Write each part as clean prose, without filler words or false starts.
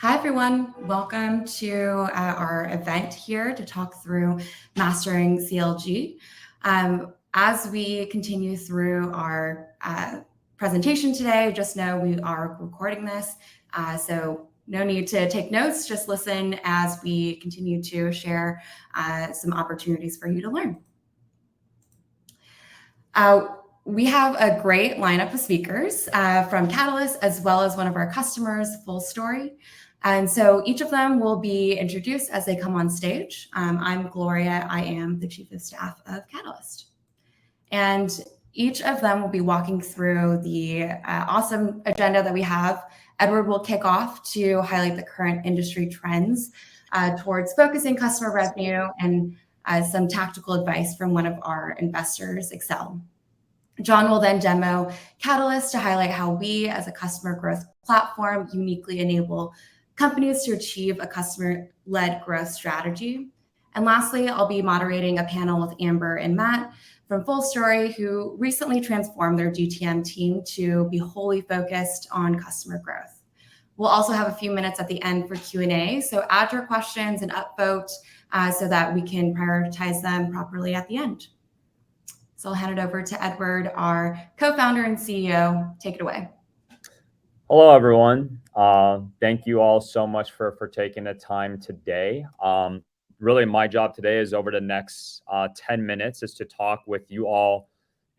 Hi, everyone. Welcome to our event here to talk through mastering CLG. As we continue through our presentation today, just know we are recording this, so no need to take notes, just listen as we continue to share some opportunities for you to learn. We have a great lineup of speakers from Catalyst, as well as one of our customers, Full Story. And so each of them will be introduced as they come on stage. I'm Gloria. I am the Chief of Staff of Catalyst. And each of them will be walking through the awesome agenda that we have. Edward will kick off to highlight the current industry trends towards focusing customer revenue and some tactical advice from one of our investors, Excel. John will then demo Catalyst to highlight how we, as a customer growth platform, uniquely enable companies to achieve a customer-led growth strategy. And lastly, I'll be moderating a panel with Amber and Matt from Full Story, who recently transformed their GTM team to be wholly focused on customer growth. We'll also have a few minutes at the end for Q&A, so add your questions and upvote so that we can prioritize them properly at the end. So I'll hand it over to Edward, our co-founder and CEO. Take it away. Hello, everyone. Thank you all so much for taking the time today. Really, my job today is over the next 10 minutes is to talk with you all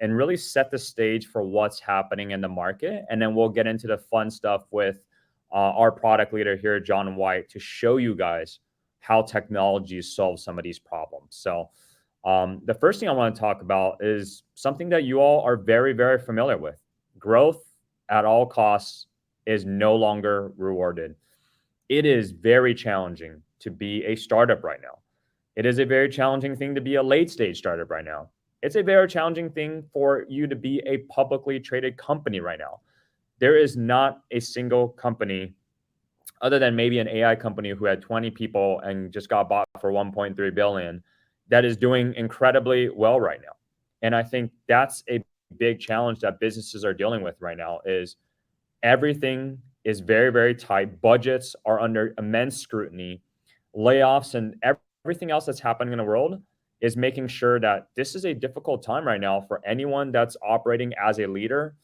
and really set the stage for what's happening in the market. And then we'll get into the fun stuff with our product leader here, John White, to show you guys how technology solves some of these problems. So the first thing I want to talk about is something that you all are very, very familiar with. Growth at all costs is no longer rewarded. It is very challenging to be a startup right now. It is a very challenging thing to be a late stage startup right now. It's a very challenging thing for you to be a publicly traded company right now. There is not a single company other than maybe an AI company who had 20 people and just got bought for 1.3 billion that is doing incredibly well right now. And I think that's a big challenge that businesses are dealing with right now is everything is very, very tight. Budgets are under immense scrutiny. Layoffs and everything else that's happening in the world is making sure that this is a difficult time right now for anyone that's operating as a leader,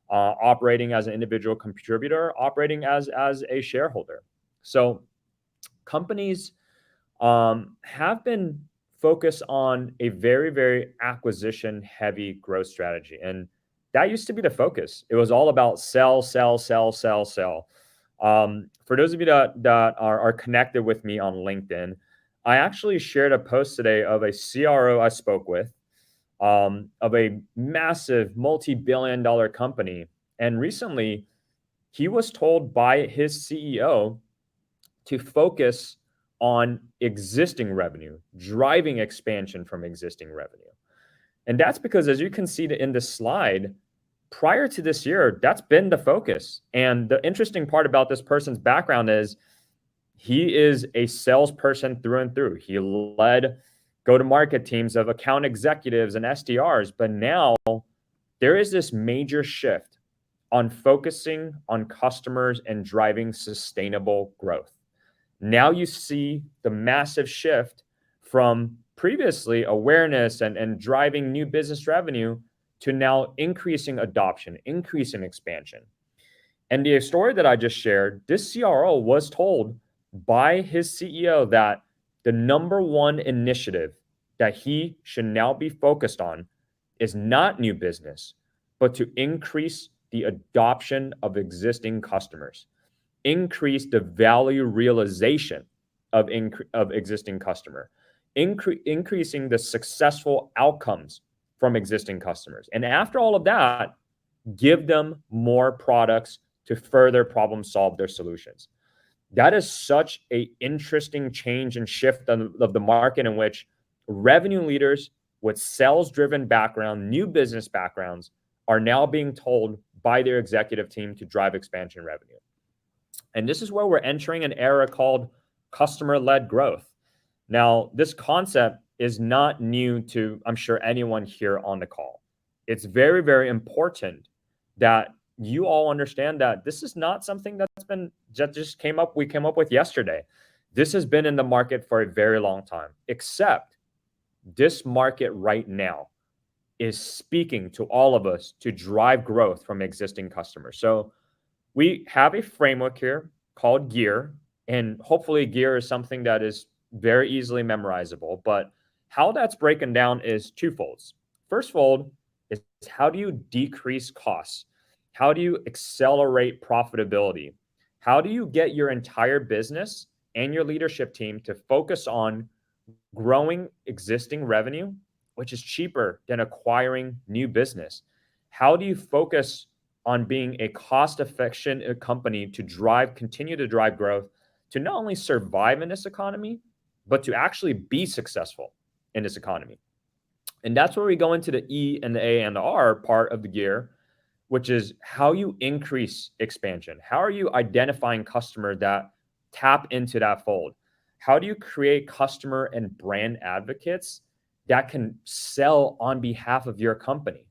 operating as an individual contributor, operating as a shareholder. So companies have been focused on a very, very acquisition-heavy growth strategy. And that used to be the focus. It was all about sell, sell, sell, sell, sell. For those of you that are connected with me on LinkedIn, I actually shared a post today of a CRO I spoke with of a massive multi-billion-dollar company. And recently, he was told by his CEO to focus on existing revenue, driving expansion from existing revenue. And that's because, as you can see in this slide, prior to this year, that's been the focus. And the interesting part about this person's background is he is a salesperson through and through. He led go-to-market teams of account executives and SDRs. But now there is this major shift on focusing on customers and driving sustainable growth. Now you see the massive shift from previously awareness and driving new business revenue to now increasing adoption, increasing expansion. And the story that I just shared, this CRO was told by his CEO that the number one initiative that he should now be focused on is not new business, but to increase the adoption of existing customers, increase the value realization of existing customer, increasing the successful outcomes from existing customers. And after all of that, give them more products to further problem solve their solutions. That is such an interesting change and shift of the market in which revenue leaders with sales-driven background, new business backgrounds, are now being told by their executive team to drive expansion revenue. And this is where we're entering an era called customer-led growth. Now, this concept is not new to, I'm sure, anyone here on the call. It's very, very important that you all understand that this is not something we came up with yesterday. This has been in the market for a very long time, except this market right now is speaking to all of us to drive growth from existing customers. So we have a framework here called GEAR, and hopefully GEAR is something that is very easily memorizable. But how that's broken down is twofold. First fold is how do you decrease costs? How do you accelerate profitability? How do you get your entire business and your leadership team to focus on growing existing revenue, which is cheaper than acquiring new business? How do you focus on being a cost-efficient company to continue to drive growth, to not only survive in this economy, but to actually be successful in this economy? And that's where we go into the E and the A and the R part of the gear, which is how you increase expansion. How are you identifying customers that tap into that fold? How do you create customer and brand advocates that can sell on behalf of your company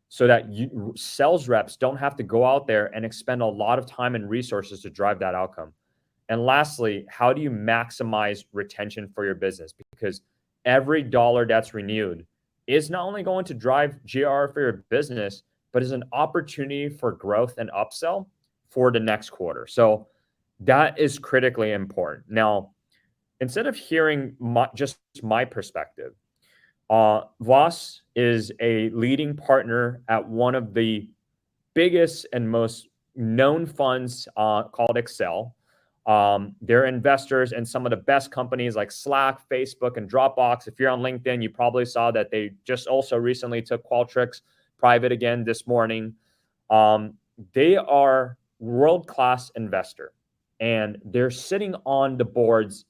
so that sales reps don't have to go out there and expend a lot of time and resources to drive that outcome? And lastly, how do you maximize retention for your business? Because every dollar that's renewed is not only going to drive GR for your business, but is an opportunity for growth and upsell for the next quarter. So that is critically important. Now, instead of hearing just my perspective, Voss is a leading partner at one of the biggest and most known funds called Excel. They're investors in some of the best companies like Slack, Facebook, and Dropbox. If you're on LinkedIn, you probably saw that they just also recently took Qualtrics private again this morning. They are world-class investor, and they're sitting on the boards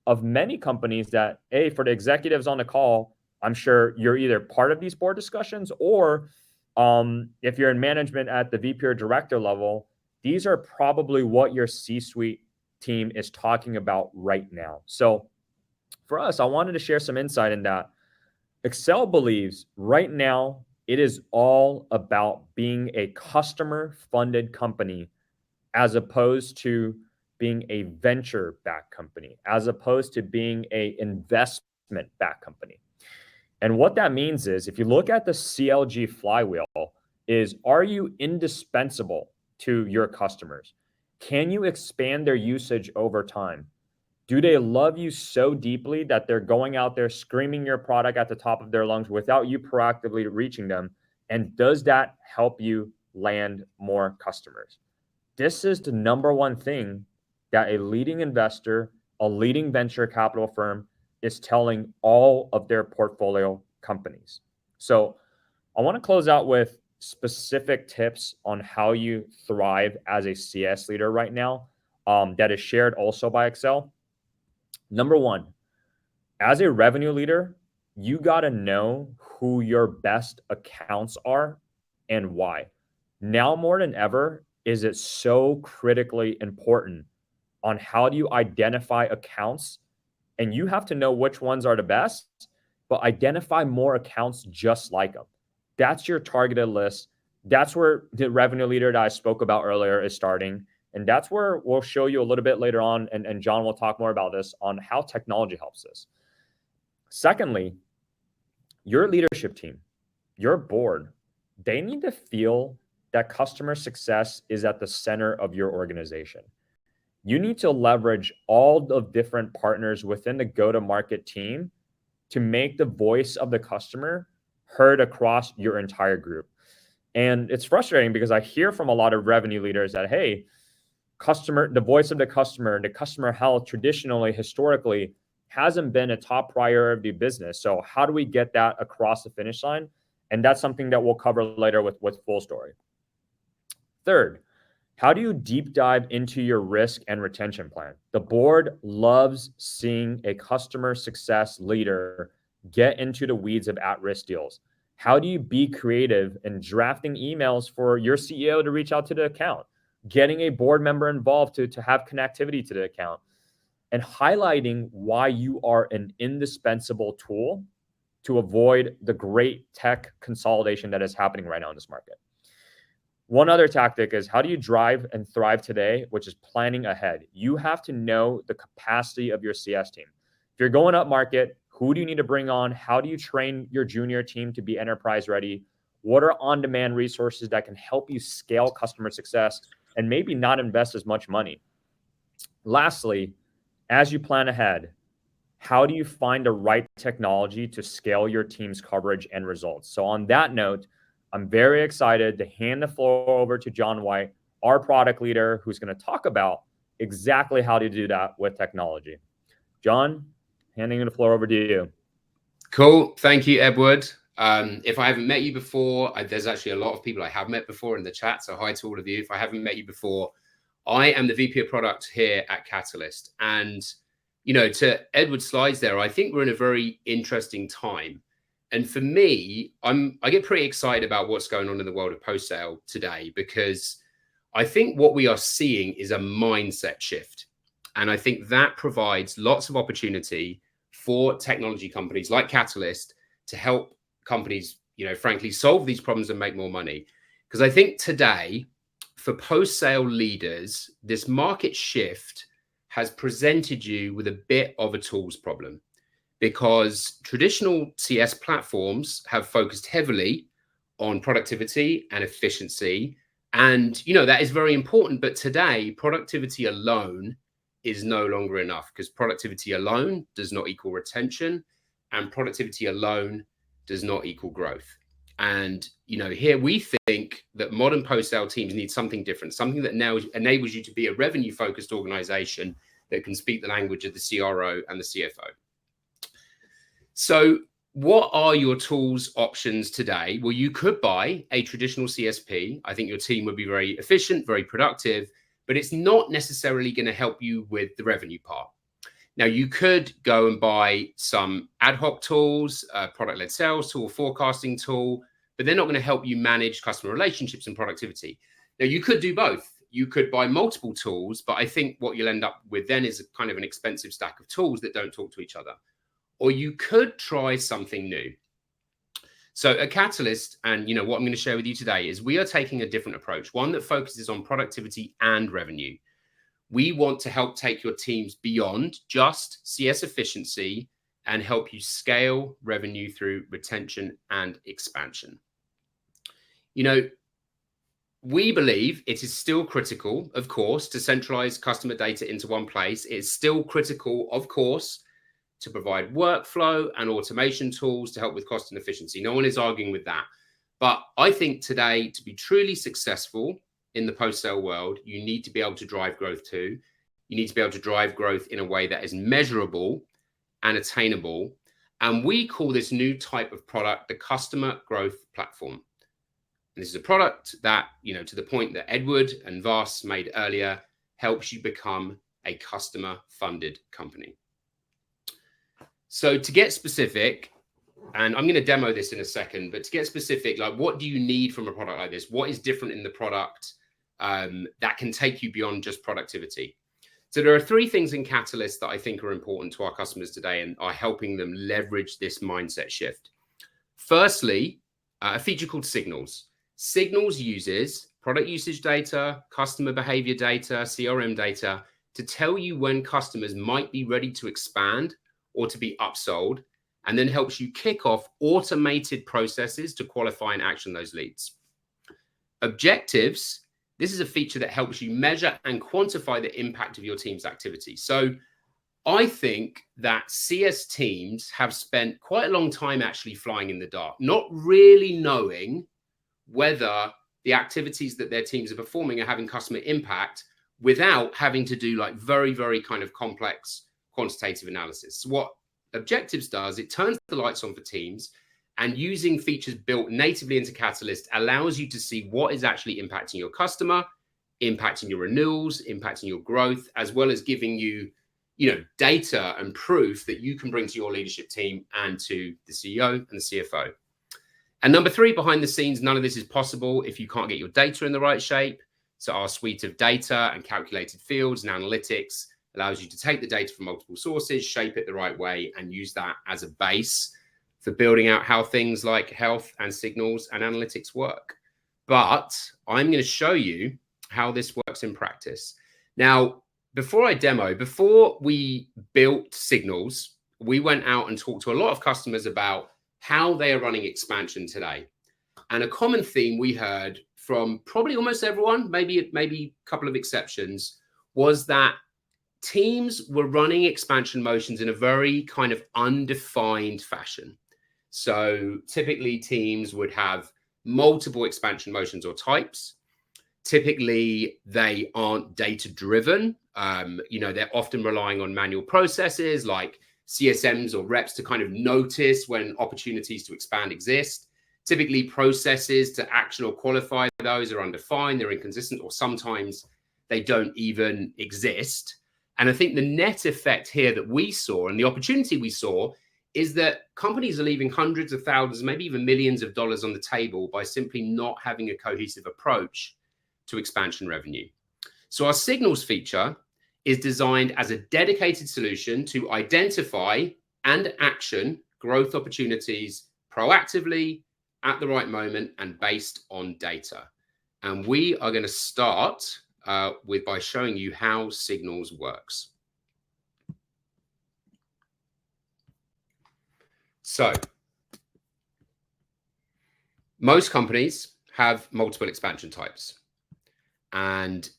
of many companies that, for the executives on the call, I'm sure you're either part of these board discussions, or if you're in management at the VP or director level, these are probably what your C-suite team is talking about right now. So for us, I wanted to share some insight in that. Excel believes right now it is all about being a customer-funded company as opposed to being a venture-backed company, as opposed to being an investment-backed company. And what that means is, if you look at the CLG flywheel, are you indispensable to your customers? Can you expand their usage over time? Do they love you so deeply that they're going out there screaming your product at the top of their lungs without you proactively reaching them? And does that help you land more customers? This is the number one thing that a leading investor, a leading venture capital firm is telling all of their portfolio companies. So I want to close out with specific tips on how you thrive as a CS leader right now, that is shared also by Excel. Number one, as a revenue leader, you got to know who your best accounts are and why. Now more than ever, is it so critically important on how do you identify accounts, and you have to know which ones are the best, but identify more accounts just like them. That's your targeted list. That's where the revenue leader that I spoke about earlier is starting. And that's where we'll show you a little bit later on, and John will talk more about this, on how technology helps us. Secondly, your leadership team, your board, they need to feel that customer success is at the center of your organization. You need to leverage all the different partners within the go-to-market team to make the voice of the customer heard across your entire group. And it's frustrating because I hear from a lot of revenue leaders that, hey, the voice of the customer health traditionally, historically, hasn't been a top priority of the business. So how do we get that across the finish line? And that's something that we'll cover later with Full Story. Third, how do you deep dive into your risk and retention plan? The board loves seeing a customer success leader get into the weeds of at-risk deals. How do you be creative in drafting emails for your CEO to reach out to the account, getting a board member involved to have connectivity to the account, and highlighting why you are an indispensable tool to avoid the great tech consolidation that is happening right now in this market? One other tactic is, how do you drive and thrive today, which is planning ahead. You have to know the capacity of your CS team. If you're going up market, who do you need to bring on? How do you train your junior team to be enterprise ready? What are on-demand resources that can help you scale customer success and maybe not invest as much money? Lastly, as you plan ahead, how do you find the right technology to scale your team's coverage and results? So on that note, I'm very excited to hand the floor over to John White, our product leader, who's going to talk about exactly how to do that with technology. John, handing the floor over to you. Cool. Thank you, Edward. If I haven't met you before, there's actually a lot of people I have met before in the chat. So hi to all of you. If I haven't met you before, I am the VP of product here at Catalyst. And, you know, to Edward's slides there, I think we're in a very interesting time. And for me, I get pretty excited about what's going on in the world of post-sale today, because I think what we are seeing is a mindset shift. And I think that provides lots of opportunity for technology companies like Catalyst to help companies, you know, frankly, solve these problems and make more money. Because I think today, for post-sale leaders, this market shift has presented you with a bit of a tools problem, because traditional CS platforms have focused heavily on productivity and efficiency. And, you know, that is very important. But today, productivity alone is no longer enough, because productivity alone does not equal retention, and productivity alone does not equal growth. And, you know, here we think that modern post-sale teams need something different, something that now enables you to be a revenue-focused organization that can speak the language of the CRO and the CFO. So what are your tools options today? Well, you could buy a traditional CSP. I think your team would be very efficient, very productive, but it's not necessarily going to help you with the revenue part. Now, you could go and buy some ad hoc tools, a product-led sales tool, forecasting tool, but they're not going to help you manage customer relationships and productivity. Now, you could do both. You could buy multiple tools, but I think what you'll end up with then is a kind of an expensive stack of tools that don't talk to each other. Or you could try something new. So at Catalyst, and you know what I'm going to share with you today, is we are taking a different approach, one that focuses on productivity and revenue. We want to help take your teams beyond just CS efficiency and help you scale revenue through retention and expansion. You know, we believe it is still critical, of course, to centralize customer data into one place. It's still critical, of course, to provide workflow and automation tools to help with cost and efficiency. No one is arguing with that. But I think today, to be truly successful in the post-sale world, you need to be able to drive growth too. You need to be able to drive growth in a way that is measurable and attainable. And we call this new type of product the Customer Growth Platform. And this is a product that, you know, to the point that Edward and Vas made earlier, helps you become a customer-funded company. So to get specific, and I'm going to demo this in a second, but to get specific, like what do you need from a product like this? What is different in the product that can take you beyond just productivity? So there are three things in Catalyst that I think are important to our customers today and are helping them leverage this mindset shift. Firstly, a feature called Signals. Signals uses product usage data, customer behavior data, CRM data to tell you when customers might be ready to expand or to be upsold, and then helps you kick off automated processes to qualify and action those leads. Objectives. This is a feature that helps you measure and quantify the impact of your team's activity. So I think that CS teams have spent quite a long time actually flying in the dark, not really knowing whether the activities that their teams are performing are having customer impact without having to do like very, very kind of complex quantitative analysis. So what Objectives does, it turns the lights on for teams, and using features built natively into Catalyst allows you to see what is actually impacting your customer, impacting your renewals, impacting your growth, as well as giving you, data and proof that you can bring to your leadership team and to the CEO and the CFO. And number three, behind the scenes, none of this is possible if you can't get your data in the right shape. So our suite of data and calculated fields and analytics allows you to take the data from multiple sources, shape it the right way, and use that as a base for building out how things like health and signals and analytics work. but I'm going to show you how this works in practice. Now, before we built Signals, we went out and talked to a lot of customers about how they are running expansion today. And a common theme we heard from probably almost everyone, maybe a couple of exceptions, was that teams were running expansion motions in a very kind of undefined fashion. So typically teams would have multiple expansion motions or types. Typically, they aren't data driven. They're often relying on manual processes like CSMs or reps to kind of notice when opportunities to expand exist. Typically, processes to action or qualify those are undefined, they're inconsistent, or sometimes they don't even exist. And I think the net effect here that we saw and the opportunity we saw is that companies are leaving hundreds of thousands, maybe even millions of dollars on the table by simply not having a cohesive approach to expansion revenue. So our Signals feature is designed as a dedicated solution to identify and action growth opportunities proactively at the right moment and based on data. And we are going to start by showing you how Signals works. So most companies have multiple expansion types. And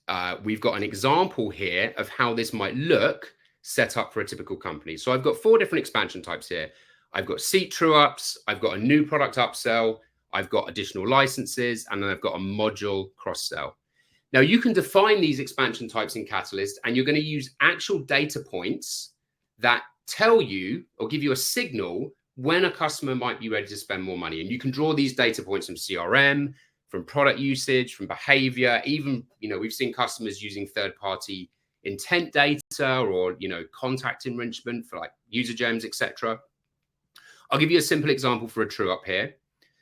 we've got an example here of how this might look set up for a typical company. So I've got 4 different expansion types here. I've got seat true ups, I've got a new product upsell, I've got additional licenses, and then I've got a module cross sell. Now you can define these expansion types in Catalyst, and you're going to use actual data points that tell you or give you a signal when a customer might be ready to spend more money. And you can draw these data points from CRM, from product usage, from behavior. Even, we've seen customers using third-party intent data or, contact enrichment for like user gems, etc. I'll give you a simple example for a true up here.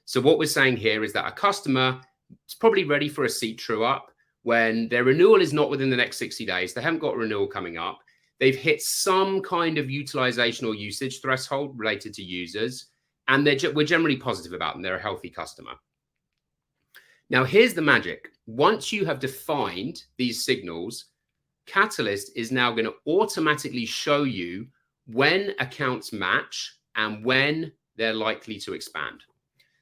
So what we're saying here is that a customer is probably ready for a seat true up when their renewal is not within the next 60 days. They haven't got a renewal coming up. They've hit some kind of utilization or usage threshold related to users, and we're generally positive about them. They're a healthy customer. Now, here's the magic. Once you have defined these signals, Catalyst is now going to automatically show you when accounts match and when they're likely to expand.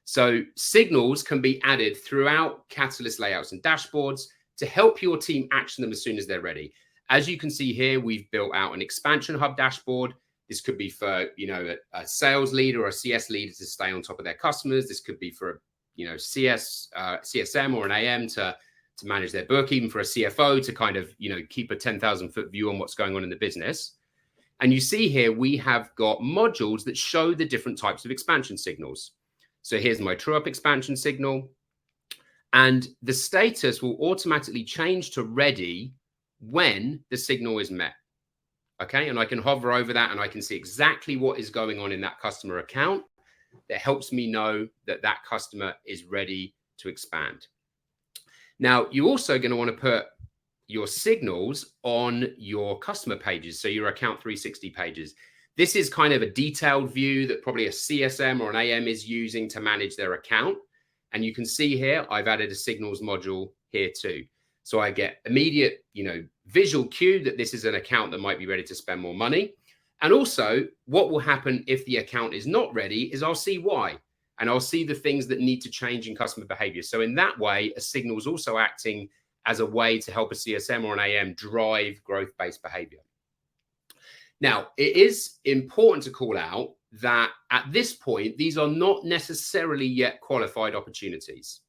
So signals can be added throughout Catalyst layouts and dashboards to help your team action them as soon as they're ready. As you can see here, we've built out an expansion hub dashboard. This could be for, a sales leader or a CS leader to stay on top of their customers. This could be for, CSM or an AM to manage their book, even for a CFO to kind of, keep a 10,000-foot view on what's going on in the business. And you see here, we have got modules that show the different types of expansion signals. So here's my true up expansion signal. And the status will automatically change to ready when the signal is met. Okay, and I can hover over that and I can see exactly what is going on in that customer account. That helps me know that that customer is ready to expand. Now, you're also going to want to put your signals on your customer pages, so your account 360 pages. This is kind of a detailed view that probably a CSM or an AM is using to manage their account. And you can see here, I've added a signals module here too. So I get immediate, visual cue that this is an account that might be ready to spend more money. And also what will happen if the account is not ready is I'll see why, and I'll see the things that need to change in customer behavior. So in that way, a signal is also acting as a way to help a CSM or an AM drive growth-based behavior. Now, it is important to call out that at this point, these are not necessarily yet qualified opportunities.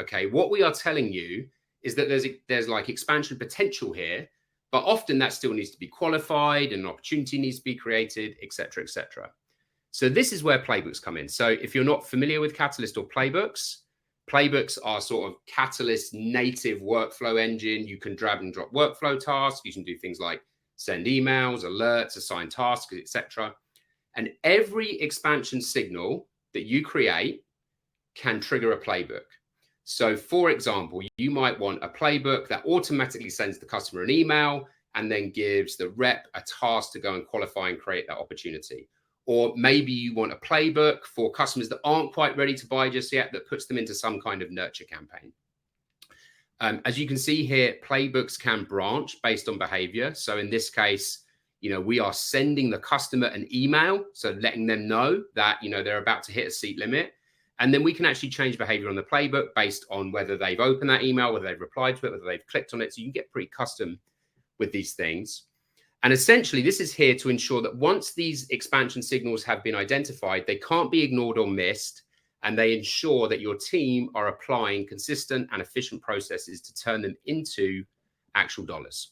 Okay, what we are telling you is that there's like expansion potential here, but often that still needs to be qualified and an opportunity needs to be created, et cetera, et cetera. So this is where playbooks come in. So if you're not familiar with Catalyst or playbooks, playbooks are sort of Catalyst native workflow engine. You can drag and drop workflow tasks. You can do things like send emails, alerts, assign tasks, et cetera. And every expansion signal that you create can trigger a playbook. So for example, you might want a playbook that automatically sends the customer an email and then gives the rep a task to go and qualify and create that opportunity. or maybe you want a playbook for customers that aren't quite ready to buy just yet that puts them into some kind of nurture campaign. As you can see here, playbooks can branch based on behavior. So in this case, we are sending the customer an email, so letting them know that, they're about to hit a seat limit. And then we can actually change behavior on the playbook based on whether they've opened that email, whether they've replied to it, whether they've clicked on it. So you can get pretty custom with these things. And essentially, this is here to ensure that once these expansion signals have been identified, they can't be ignored or missed, and they ensure that your team are applying consistent and efficient processes to turn them into actual dollars.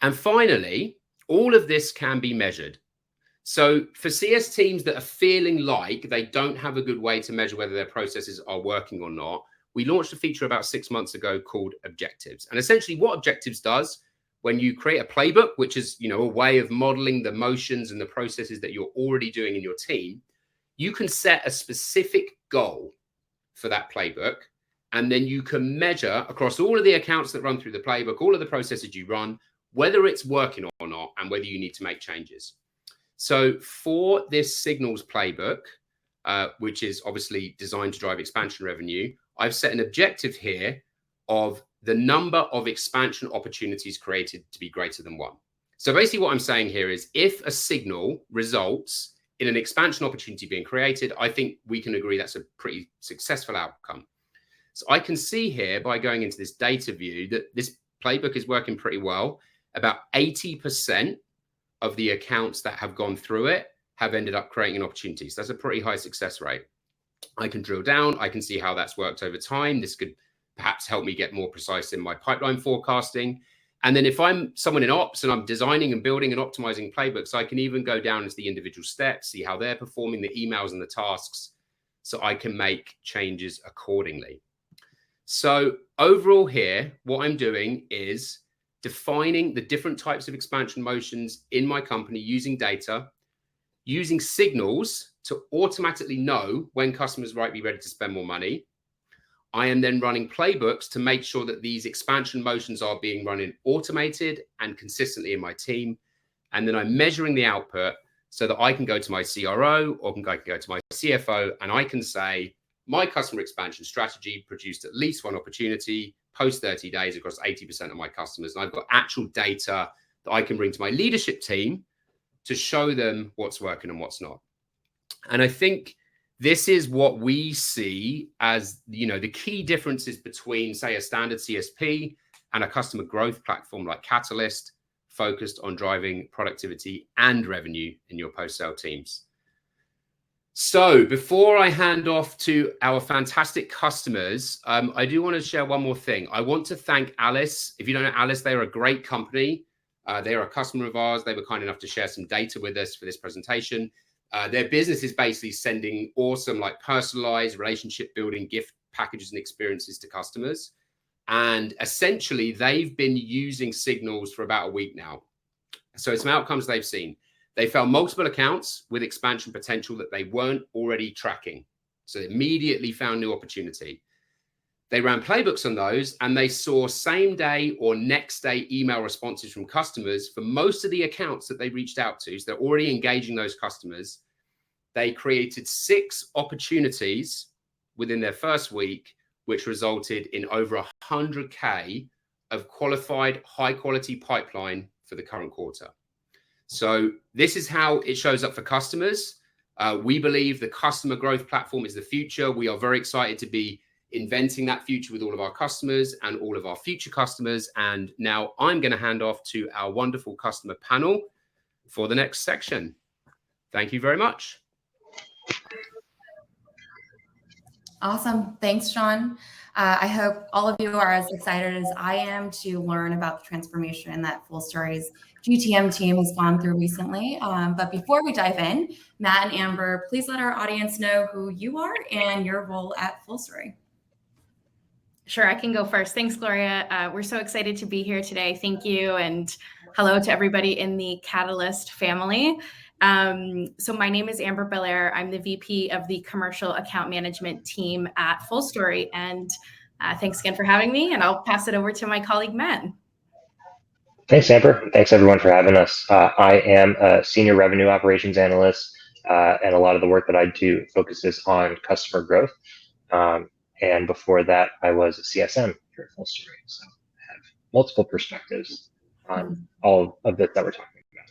And finally, all of this can be measured. So for CS teams that are feeling like they don't have a good way to measure whether their processes are working or not, we launched a feature about 6 months ago called Objectives. And essentially what Objectives does, when you create a playbook, which is, a way of modeling the motions and the processes that you're already doing in your team, you can set a specific goal for that playbook. And then you can measure across all of the accounts that run through the playbook, all of the processes you run, whether it's working or not, and whether you need to make changes. So for this signals playbook, which is obviously designed to drive expansion revenue, I've set an objective here of the number of expansion opportunities created to be greater than 1. So basically what I'm saying here is if a signal results in an expansion opportunity being created, I think we can agree that's a pretty successful outcome. So I can see here by going into this data view that this playbook is working pretty well. About 80% of the accounts that have gone through it have ended up creating an opportunity. So that's a pretty high success rate. I can drill down. I can see how that's worked over time. This could perhaps help me get more precise in my pipeline forecasting. And then if I'm someone in ops and I'm designing and building and optimizing playbooks, I can even go down into the individual steps, see how they're performing, the emails and the tasks, so I can make changes accordingly. So overall here, what I'm doing is defining the different types of expansion motions in my company using data, using signals to automatically know when customers might be ready to spend more money. I am then running playbooks to make sure that these expansion motions are being run in automated and consistently in my team. And then I'm measuring the output so that I can go to my CRO or I can go to my CFO and I can say, my customer expansion strategy produced at least 1 opportunity post 30 days across 80% of my customers. And I've got actual data that I can bring to my leadership team to show them what's working and what's not. And I think this is what we see as, the key differences between, say, a standard CSP and a customer growth platform like Catalyst, focused on driving productivity and revenue in your post-sale teams. So before I hand off to our fantastic customers, I do want to share one more thing. I want to thank Alice. If you don't know Alice, they are a great company. They are a customer of ours. They were kind enough to share some data with us for this presentation. Their business is basically sending awesome, personalized relationship building gift packages and experiences to customers. And essentially, they've been using signals for about a week now. So some outcomes they've seen. They found multiple accounts with expansion potential that they weren't already tracking. So they immediately found new opportunity. They ran playbooks on those and they saw same day or next day email responses from customers for most of the accounts that they reached out to. So they're already engaging those customers. They created 6 opportunities within their first week, which resulted in over 100K of qualified high quality pipeline for the current quarter. So this is how it shows up for customers. We believe the customer growth platform is the future. We are very excited to be inventing that future with all of our customers and all of our future customers. And now I'm going to hand off to our wonderful customer panel for the next section. Thank you very much. Awesome. Thanks, Sean. I hope all of you are as excited as I am to learn about the transformation that FullStory's GTM team has gone through recently. But before we dive in, Matt and Amber, please let our audience know who you are and your role at FullStory. Sure, I can go first. Thanks, Gloria. We're so excited to be here today. Thank you. And hello to everybody in the Catalyst family. So my name is Amber Belair. I'm the VP of the Commercial Account Management team at FullStory. And thanks again for having me. And I'll pass it over to my colleague, Matt. Thanks, Amber. Thanks, everyone, for having us. I am a senior revenue operations analyst, and a lot of the work that I do focuses on customer growth. And before that, I was a CSM here at Full Story. So I have multiple perspectives on all of this that we're talking about.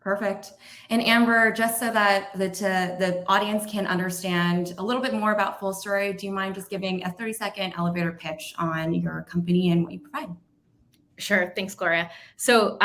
Perfect. And Amber, just so that the audience can understand a little bit more about Full Story, do you mind just giving a 30-second elevator pitch on your company and what you provide? Sure. Thanks, Gloria. So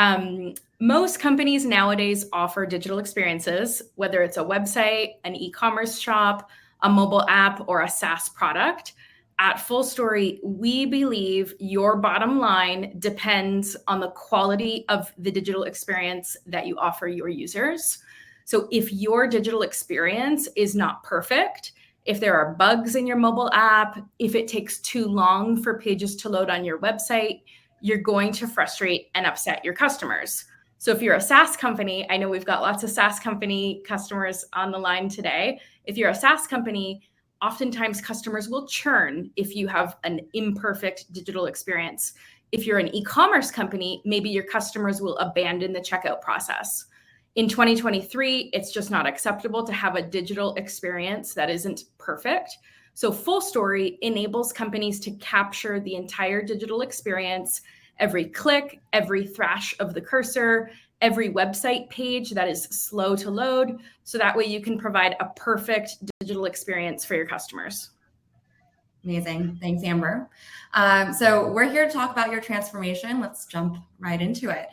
most companies nowadays offer digital experiences, whether it's a website, an e-commerce shop, a mobile app, or a SaaS product. At Full Story, we believe your bottom line depends on the quality of the digital experience that you offer your users. So if your digital experience is not perfect, if there are bugs in your mobile app, if it takes too long for pages to load on your website, you're going to frustrate and upset your customers. So if you're a SaaS company, I know we've got lots of SaaS company customers on the line today. If you're a SaaS company, oftentimes customers will churn if you have an imperfect digital experience. If you're an e-commerce company, maybe your customers will abandon the checkout process. In 2023, it's just not acceptable to have a digital experience that isn't perfect. So Full Story enables companies to capture the entire digital experience, every click, every thrash of the cursor, every website page that is slow to load, so that way you can provide a perfect digital experience for your customers. Amazing. Thanks, Amber. So we're here to talk about your transformation. Let's jump right into it.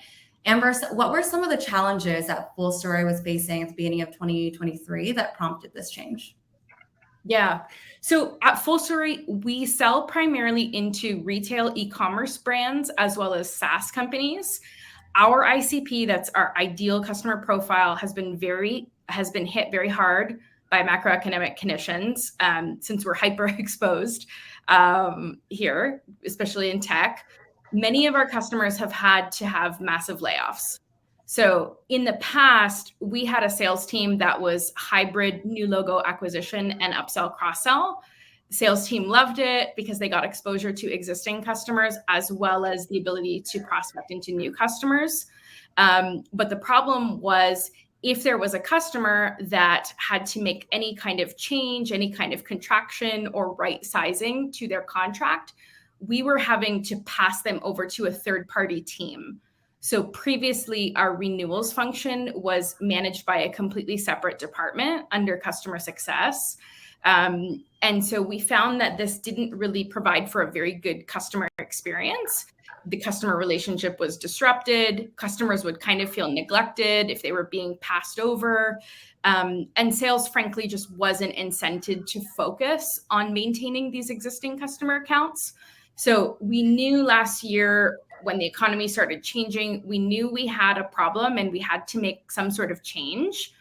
Amber, what were some of the challenges that Full Story was facing at the beginning of 2023 that prompted this change? Yeah. So at Full Story, we sell primarily into retail e-commerce brands as well as SaaS companies. Our ICP, that's our ideal customer profile, has been hit very hard by macroeconomic conditions since we're hyper exposed here, especially in tech. Many of our customers have had to have massive layoffs. So in the past, we had a sales team that was hybrid new logo acquisition and upsell cross-sell. The sales team loved it because they got exposure to existing customers as well as the ability to prospect into new customers. But the problem was if there was a customer that had to make any kind of change, any kind of contraction or right sizing to their contract, we were having to pass them over to a third-party team. So previously, our renewals function was managed by a completely separate department under customer success. And so we found that this didn't really provide for a very good customer experience. The customer relationship was disrupted. Customers would kind of feel neglected if they were being passed over. And sales, frankly, just wasn't incented to focus on maintaining these existing customer accounts. So we knew last year when the economy started changing, we knew we had a problem and we had to make some sort of change.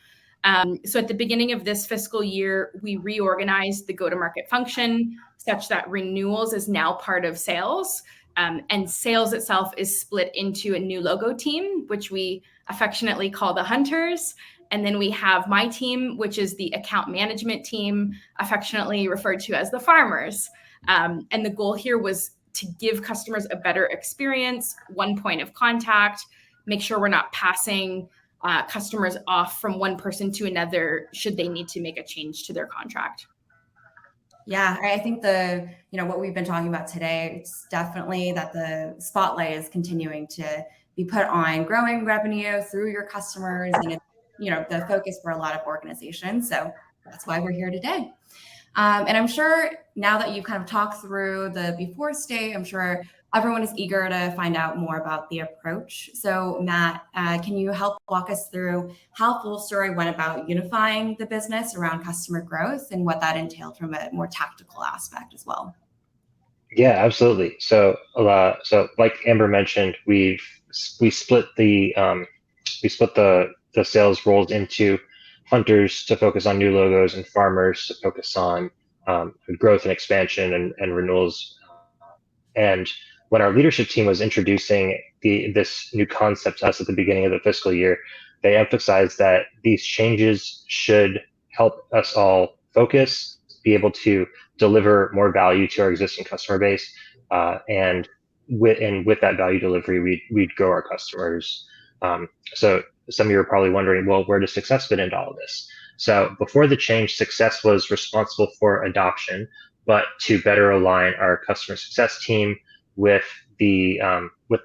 So at the beginning of this fiscal year, we reorganized the go-to-market function such that renewals is now part of sales. And sales itself is split into a new logo team, which we affectionately call the hunters. And then we have my team, which is the account management team, affectionately referred to as the farmers. And the goal here was to give customers a better experience, one point of contact, make sure we're not passing customers off from one person to another should they need to make a change to their contract. Yeah, I think what we've been talking about today, it's definitely that the spotlight is continuing to be put on growing revenue through your customers, and it's, the focus for a lot of organizations. So that's why we're here today. And I'm sure now that you've kind of talked through the before state, I'm sure everyone is eager to find out more about the approach. So Matt, can you help walk us through how Full Story went about unifying the business around customer growth and what that entailed from a more tactical aspect as well? Yeah, absolutely. So like Amber mentioned, we split the sales roles into hunters to focus on new logos and farmers to focus on growth and expansion and renewals. And when our leadership team was introducing this new concept to us at the beginning of the fiscal year, they emphasized that these changes should help us all focus, be able to deliver more value to our existing customer base, and with that value delivery, we'd grow our customers. So some of you are probably wondering, well, where does success fit into all of this? So before the change, success was responsible for adoption, but to better align our customer success team with the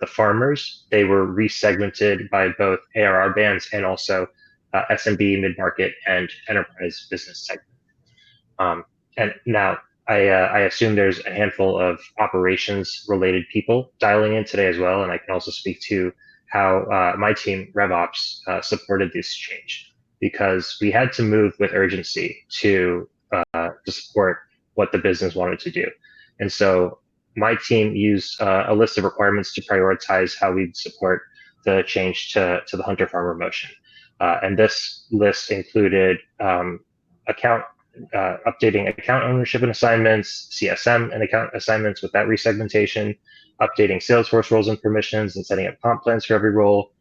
farmers, they were resegmented by both ARR bands and also SMB, mid-market, and enterprise business segment. And now I assume there's a handful of operations related people dialing in today as well. And I can also speak to how my team, RevOps, supported this change, because we had to move with urgency to support what the business wanted to do. And so my team used a list of requirements to prioritize how we'd support the change to the hunter farmer motion. And this list included updating account ownership and assignments, CSM and account assignments with that resegmentation, updating Salesforce roles and permissions and setting up comp plans for every role,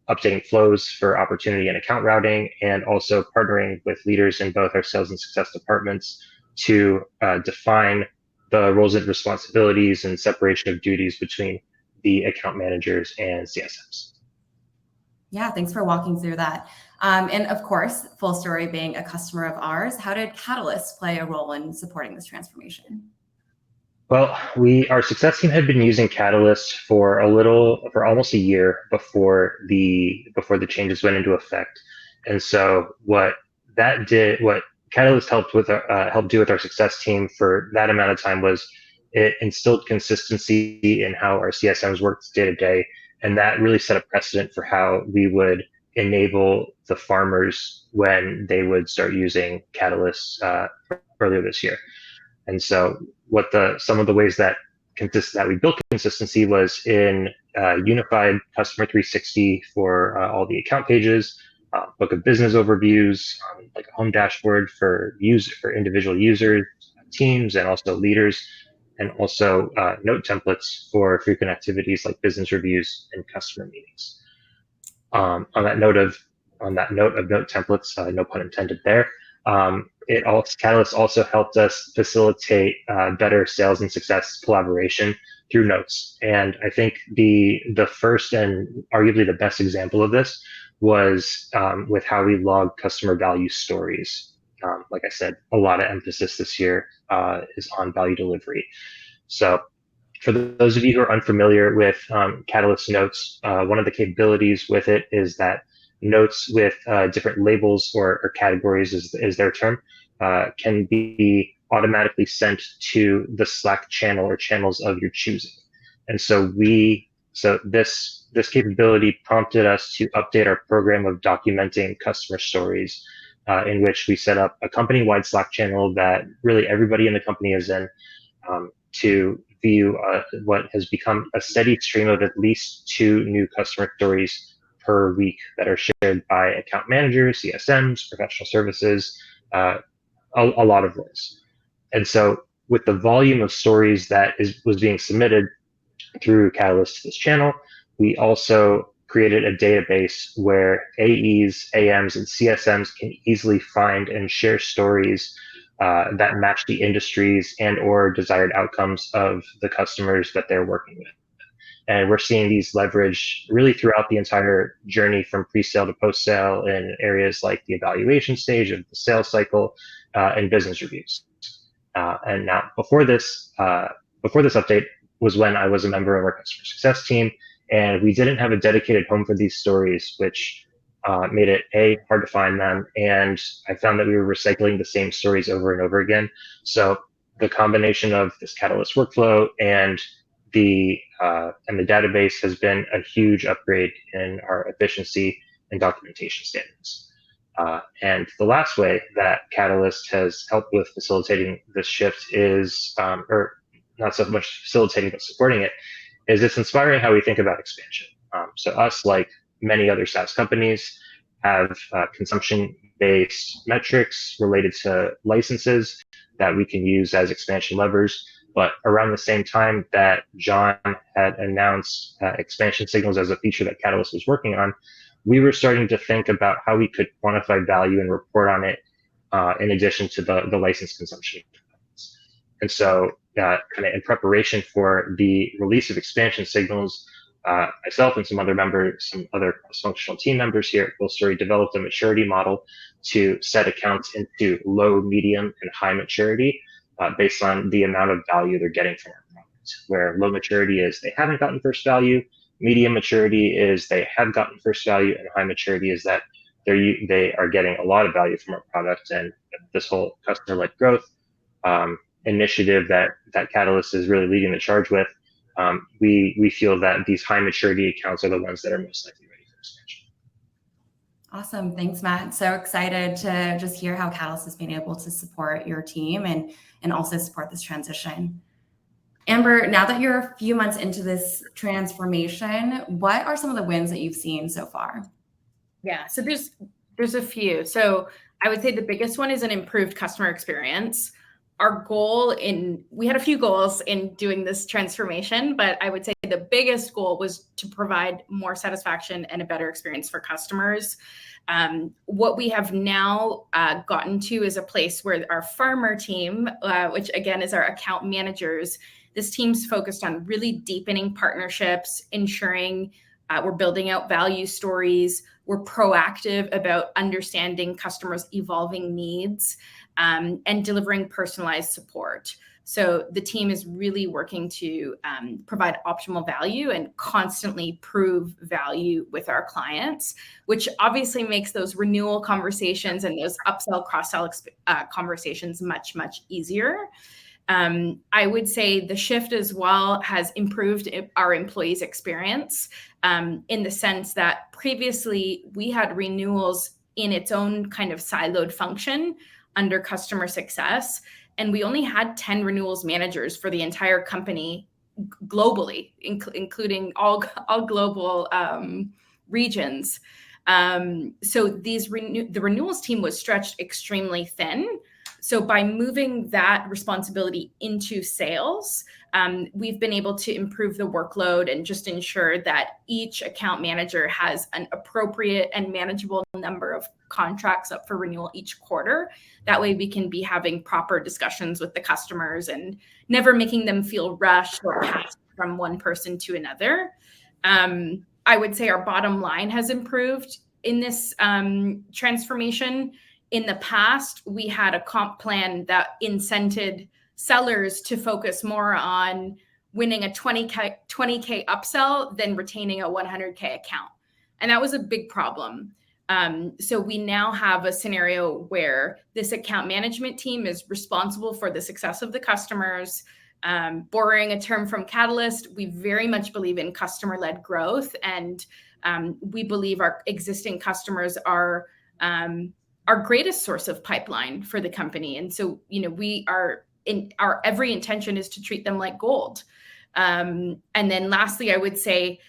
updating flows for opportunity and account routing, and also partnering with leaders in both our sales and success departments to define the roles and responsibilities and separation of duties between the account managers and CSMs. Yeah, thanks for walking through that. And of course, Full Story being a customer of ours, how did Catalyst play a role in supporting this transformation? Well, our success team had been using Catalyst for almost a year before the changes went into effect. And so what Catalyst helped do with our success team for that amount of time was it instilled consistency in how our CSMs worked day to day. And that really set a precedent for how we would enable the farmers when they would start using Catalyst earlier this year. And so some of the ways that we built consistency was in unified customer 360 for all the account pages, book of business overviews, like a home dashboard for individual users, teams, and also leaders, and also note templates for frequent activities like business reviews and customer meetings. On that note of note templates, no pun intended there. Catalyst also helped us facilitate better sales and success collaboration through notes. And I think the first and arguably the best example of this was with how we log customer value stories. Like I said, a lot of emphasis this year is on value delivery. So for those of you who are unfamiliar with Catalyst Notes, one of the capabilities with it is that notes with different labels or categories is their term, can be automatically sent to the Slack channel or channels of your choosing. And so this capability prompted us to update our program of documenting customer stories, in which we set up a company-wide Slack channel that really everybody in the company is in, to view what has become a steady stream of at least 2 new customer stories per week that are shared by account managers, CSMs, professional services, a lot of roles. And so with the volume of stories that was being submitted through Catalyst to this channel, we also created a database where AEs, AMs, and CSMs can easily find and share stories that match the industries and or desired outcomes of the customers that they're working with. And we're seeing these leverage really throughout the entire journey from pre-sale to post-sale in areas like the evaluation stage of the sales cycle and business reviews. And now before this update was when I was a member of our customer success team, and we didn't have a dedicated home for these stories, which made it hard to find them. And I found that we were recycling the same stories over and over again. So the combination of this Catalyst workflow and the database has been a huge upgrade in our efficiency and documentation standards. And the last way that Catalyst has helped with facilitating this shift is, or not so much facilitating, but supporting it, is it's inspiring how we think about expansion. So us, like many other SaaS companies, have consumption-based metrics related to licenses that we can use as expansion levers. But around the same time that John had announced expansion signals as a feature that Catalyst was working on, we were starting to think about how we could quantify value and report on it in addition to the license consumption. And so kind of in preparation for the release of expansion signals, myself and some other cross-functional team members here at FullStory developed a maturity model to set accounts into low, medium, and high maturity based on the amount of value they're getting from our product. Where low maturity is they haven't gotten first value, medium maturity is they have gotten first value, and high maturity is that they are getting a lot of value from our product. And this whole customer-led growth initiative that Catalyst is really leading the charge with, we feel that these high maturity accounts are the ones that are most likely ready for expansion. Awesome. Thanks, Matt. So excited to just hear how Catalyst has been able to support your team and also support this transition. Amber, now that you're a few months into this transformation, what are some of the wins that you've seen so far? Yeah, so there's a few. So I would say the biggest one is an improved customer experience. We had a few goals in doing this transformation, but I would say the biggest goal was to provide more satisfaction and a better experience for customers. What we have now gotten to is a place where our farmer team, which again is our account managers, this team's focused on really deepening partnerships, ensuring we're building out value stories, we're proactive about understanding customers' evolving needs, and delivering personalized support. So the team is really working to provide optimal value and constantly prove value with our clients, which obviously makes those renewal conversations and those upsell, cross-sell conversations much, much easier. I would say the shift as well has improved our employees' experience in the sense that previously we had renewals in its own kind of siloed function under customer success. And we only had 10 renewals managers for the entire company globally, including all global regions. So the renewals team was stretched extremely thin. So by moving that responsibility into sales, we've been able to improve the workload and just ensure that each account manager has an appropriate and manageable number of contracts up for renewal each quarter. That way we can be having proper discussions with the customers and never making them feel rushed or passed from one person to another. I would say our bottom line has improved in this transformation. In the past, we had a comp plan that incented sellers to focus more on winning a 20K upsell than retaining a 100K account. And that was a big problem. So we now have a scenario where this account management team is responsible for the success of the customers. Borrowing a term from Catalyst, we very much believe in customer-led growth. And we believe our existing customers are our greatest source of pipeline for the company. And so, our every intention is to treat them like gold. And then lastly, I would say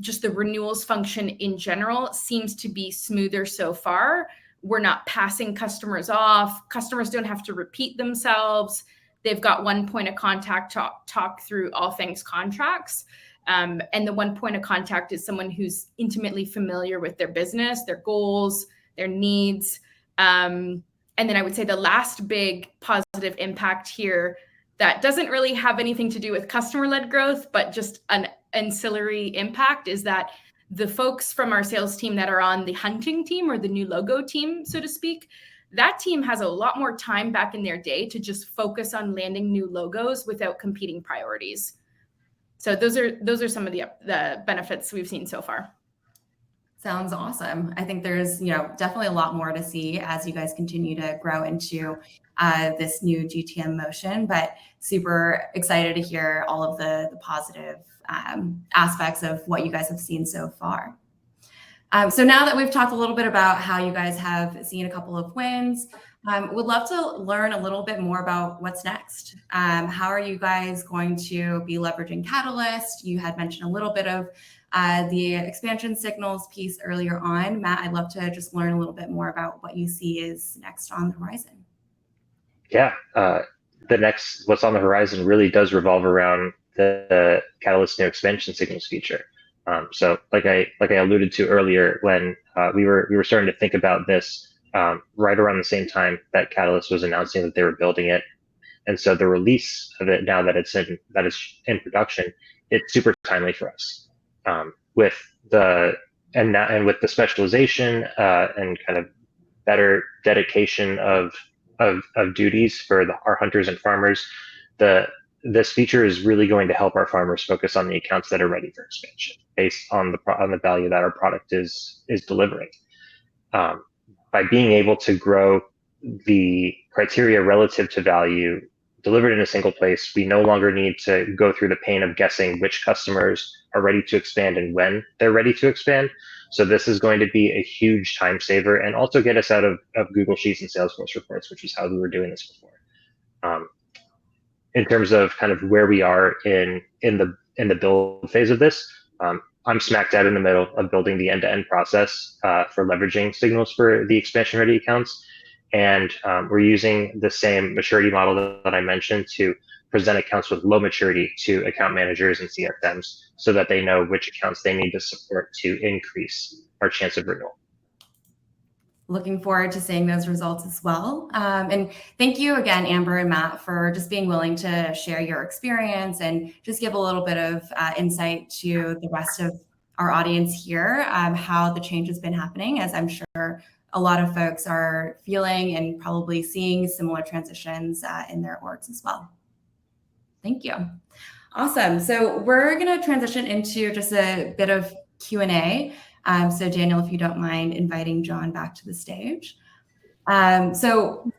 just the renewals function in general seems to be smoother so far. We're not passing customers off. Customers don't have to repeat themselves. They've got one point of contact to talk through all things contracts. And the one point of contact is someone who's intimately familiar with their business, their goals, their needs. And then I would say the last big positive impact here that doesn't really have anything to do with customer-led growth, but just an ancillary impact is that the folks from our sales team that are on the hunting team or the new logo team, so to speak, that team has a lot more time back in their day to just focus on landing new logos without competing priorities. So those are some of the benefits we've seen so far. Sounds awesome. I think there's, definitely a lot more to see as you guys continue to grow into this new GTM motion, but super excited to hear all of the positive aspects of what you guys have seen so far. So now that we've talked a little bit about how you guys have seen a couple of wins, would love to learn a little bit more about what's next. How are you guys going to be leveraging Catalyst? You had mentioned a little bit of the expansion signals piece earlier on. Matt, I'd love to just learn a little bit more about what you see is next on the horizon. Yeah, what's on the horizon really does revolve around the Catalyst new expansion signals feature. So like I alluded to earlier, when we were starting to think about this right around the same time that Catalyst was announcing that they were building it, And so the release of it now that it's in production, it's super timely for us. With the specialization and kind of better dedication of duties for our hunters and farmers, this feature is really going to help our farmers focus on the accounts that are ready for expansion based on the value that our product is delivering. By being able to grow the criteria relative to value delivered in a single place, we no longer need to go through the pain of guessing which customers are ready to expand and when they're ready to expand. So this is going to be a huge time saver and also get us out of Google Sheets and Salesforce reports, which is how we were doing this before. In terms of kind of where we are in the build phase of this, I'm smack dab in the middle of building the end-to-end process for leveraging signals for the expansion-ready accounts. And we're using the same maturity model that I mentioned to present accounts with low maturity to account managers and CSMs so that they know which accounts they need to support to increase our chance of renewal. Looking forward to seeing those results as well. And thank you again, Amber and Matt, for just being willing to share your experience and just give a little bit of insight to the rest of our audience here, how the change has been happening, as I'm sure a lot of folks are feeling and probably seeing similar transitions in their orgs as well. Thank you. Awesome. So we're going to transition into just a bit of Q&A. So Daniel, if you don't mind inviting John back to the stage. So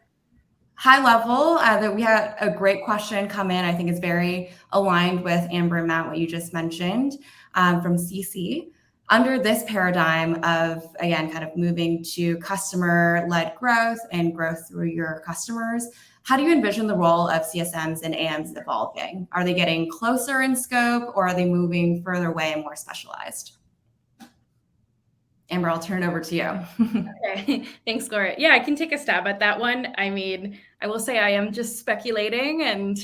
high level, that we had a great question come in. I think it's very aligned with Amber and Matt, what you just mentioned from CC. Under this paradigm of, again, kind of moving to customer-led growth and growth through your customers, how do you envision the role of CSMs and AMs evolving? Are they getting closer in scope, or are they moving further away and more specialized? Amber, I'll turn it over to you. Okay. Thanks, Gloria. Yeah, I can take a stab at that one. I mean, I will say I am just speculating, and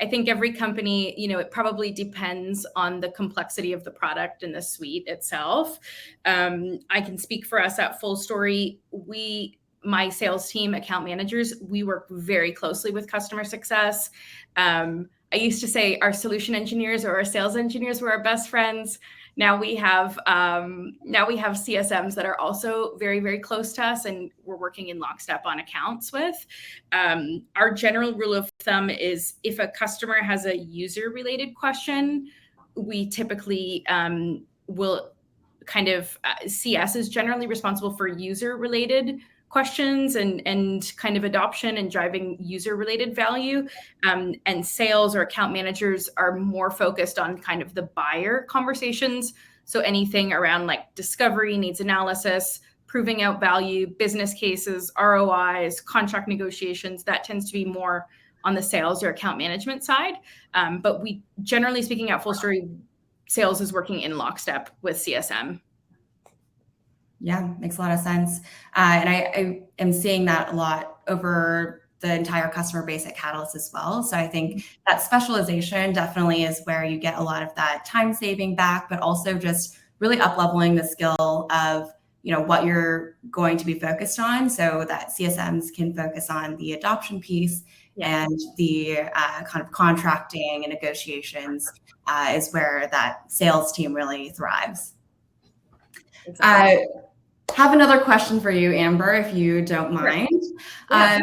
I think every company, it probably depends on the complexity of the product and the suite itself. I can speak for us at Full Story. My sales team, account managers, we work very closely with customer success. I used to say our solution engineers or our sales engineers were our best friends. Now we have CSMs that are also very, very close to us, and we're working in lockstep on accounts with. Our general rule of thumb is if a customer has a user-related question, we typically will kind of CS is generally responsible for user-related questions and kind of adoption and driving user-related value. And sales or account managers are more focused on kind of the buyer conversations. So anything around like discovery, needs analysis, proving out value, business cases, ROIs, contract negotiations, that tends to be more on the sales or account management side. But we, generally speaking, at Full Story, sales is working in lockstep with CSM. Yeah, makes a lot of sense. And I am seeing that a lot over the entire customer base at Catalyst as well. So I think that specialization definitely is where you get a lot of that time saving back, but also just really up-leveling the skill of what you're going to be focused on so that CSMs can focus on the adoption piece. Yeah. And the kind of contracting and negotiations is where that sales team really thrives. Exactly. Have another question for you, Amber, if you don't mind. Yeah.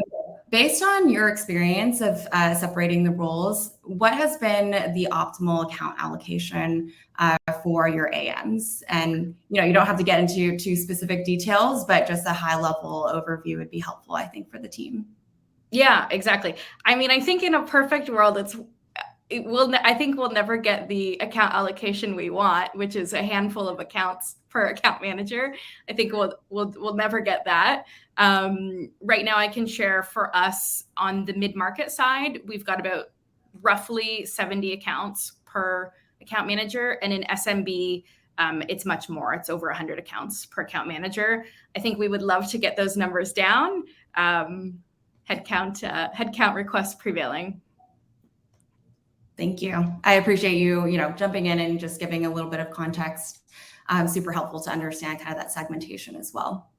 Based on your experience of separating the roles, what has been the optimal account allocation for your AMs? And you don't have to get into too specific details, but just a high-level overview would be helpful, I think, for the team. Yeah, exactly. I mean, I think in a perfect world, I think we'll never get the account allocation we want, which is a handful of accounts per account manager. I think we'll never get that. Right now, I can share for us on the mid-market side, we've got about roughly 70 accounts per account manager, and in SMB, it's much more. It's over 100 accounts per account manager. I think we would love to get those numbers down. Headcount requests prevailing. Thank you. I appreciate you, jumping in and just giving a little bit of context. Super helpful to understand kind of that segmentation as well.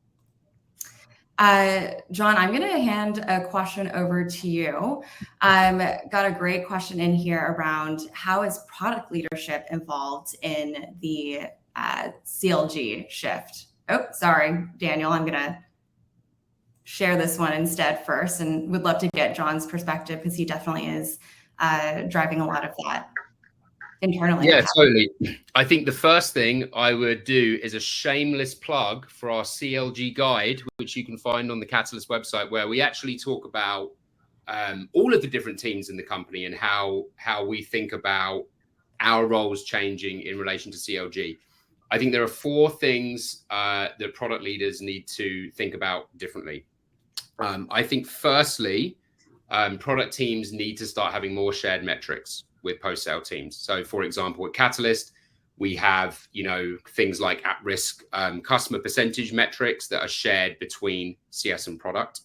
John, I'm going to hand a question over to you. Got a great question in here around how is product leadership involved in the CLG shift? Oh, sorry, Daniel, I'm going to share this one instead first, and would love to get John's perspective because he definitely is driving a lot of that internally. Yeah, totally. I think the first thing I would do is a shameless plug for our CLG guide, which you can find on the Catalyst website, where we actually talk about all of the different teams in the company and how we think about our roles changing in relation to CLG. I think there are 4 things that product leaders need to think about differently. I think firstly, product teams need to start having more shared metrics with post-sale teams. So for example, at Catalyst, we have, things like at-risk customer percentage metrics that are shared between CS and product.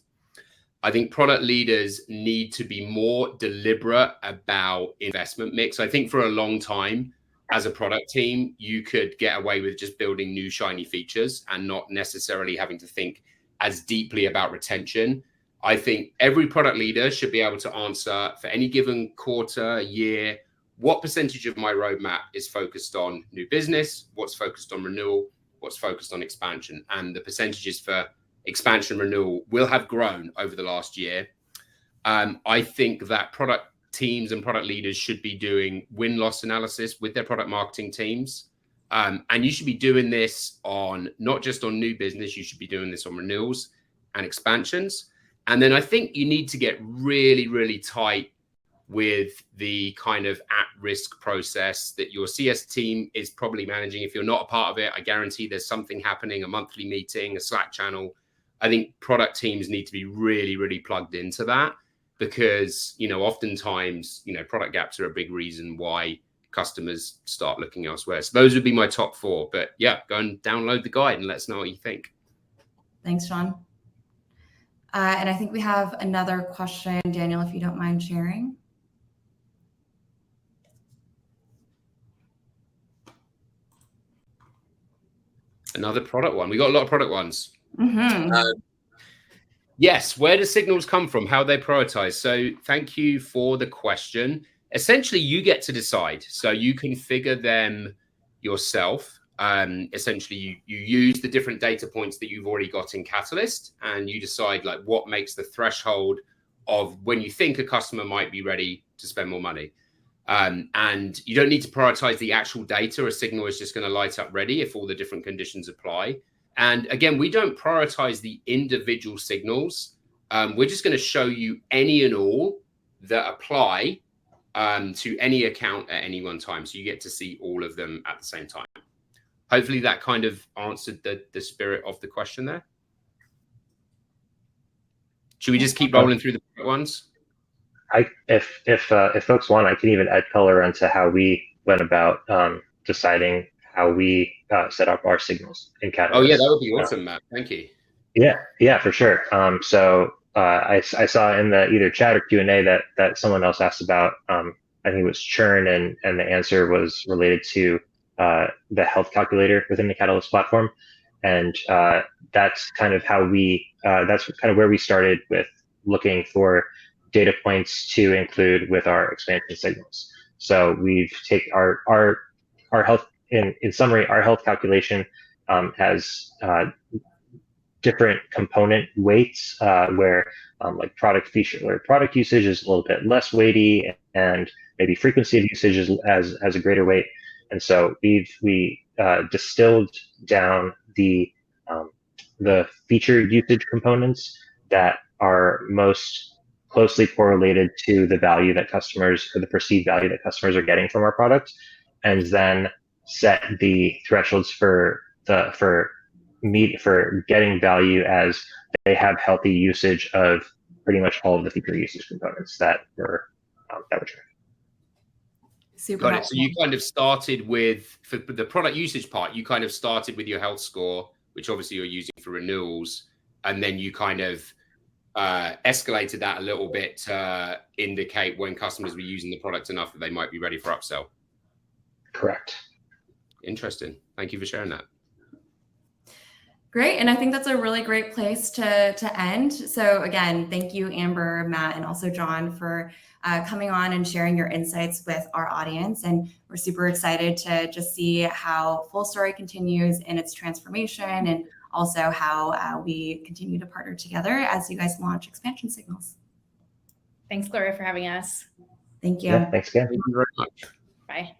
I think product leaders need to be more deliberate about investment mix. I think for a long time, as a product team, you could get away with just building new shiny features and not necessarily having to think as deeply about retention. I think every product leader should be able to answer for any given quarter, year, what percentage of my roadmap is focused on new business, what's focused on renewal, what's focused on expansion. And the percentages for expansion renewal will have grown over the last year. I think that product teams and product leaders should be doing win-loss analysis with their product marketing teams. And you should be doing this on not just on new business, you should be doing this on renewals and expansions. And then I think you need to get really, really tight with the kind of at-risk process that your CS team is probably managing. If you're not a part of it, I guarantee there's something happening, a monthly meeting, a Slack channel. I think product teams need to be really, really plugged into that because, oftentimes, product gaps are a big reason why customers start looking elsewhere. So those would be my top 4. But yeah, go and download the guide and let us know what you think. Thanks, John. And I think we have another question, Daniel, if you don't mind sharing. Another product one. We got a lot of product ones. Mm-hmm. Yes. Where do signals come from? How they prioritize? So thank you for the question. Essentially, you get to decide. So you configure them yourself. Essentially, you use the different data points that you've already got in Catalyst, and you decide like what makes the threshold of when you think a customer might be ready to spend more money. And you don't need to prioritize the actual data. A signal is just going to light up ready if all the different conditions apply. And again, we don't prioritize the individual signals. We're just going to show you any and all that apply to any account at any one time. So you get to see all of them at the same time. Hopefully that kind of answered the spirit of the question there. Should we just keep rolling through the ones? If folks want, I can even add color onto how we went about deciding how we set up our signals in Catalyst. Oh yeah, that would be awesome, Matt. Thank you. Yeah, for sure. So I saw in the either chat or Q&A that someone else asked about. I think it was churn, and the answer was related to the health calculator within the Catalyst platform, and that's kind of how that's kind of where we started with looking for data points to include with our expansion signals. So we've taken our health in summary. Our health calculation has different component weights where like product feature or product usage is a little bit less weighty, and maybe frequency of usage is as a greater weight. And so we distilled down the feature usage components that are most closely correlated to the value that customers, or the perceived value that customers are getting from our product, and then set the thresholds for getting value as they have healthy usage of pretty much all of the feature usage components that were tracked. Super Got it. helpful. So you kind of started with, for the product usage part, you kind of started with your health score, which obviously you're using for renewals, and then you kind of escalated that a little bit to indicate when customers were using the product enough that they might be ready for upsell. Correct. Interesting. Thank you for sharing that. Great. And I think that's a really great place to end. So again, thank you, Amber, Matt, and also John for coming on and sharing your insights with our audience. And we're super excited to just see how Full Story continues in its transformation and also how we continue to partner together as you guys launch expansion signals. Thanks, Gloria, for having us. Thank you. Yeah, thanks again. Thank you very much. Bye.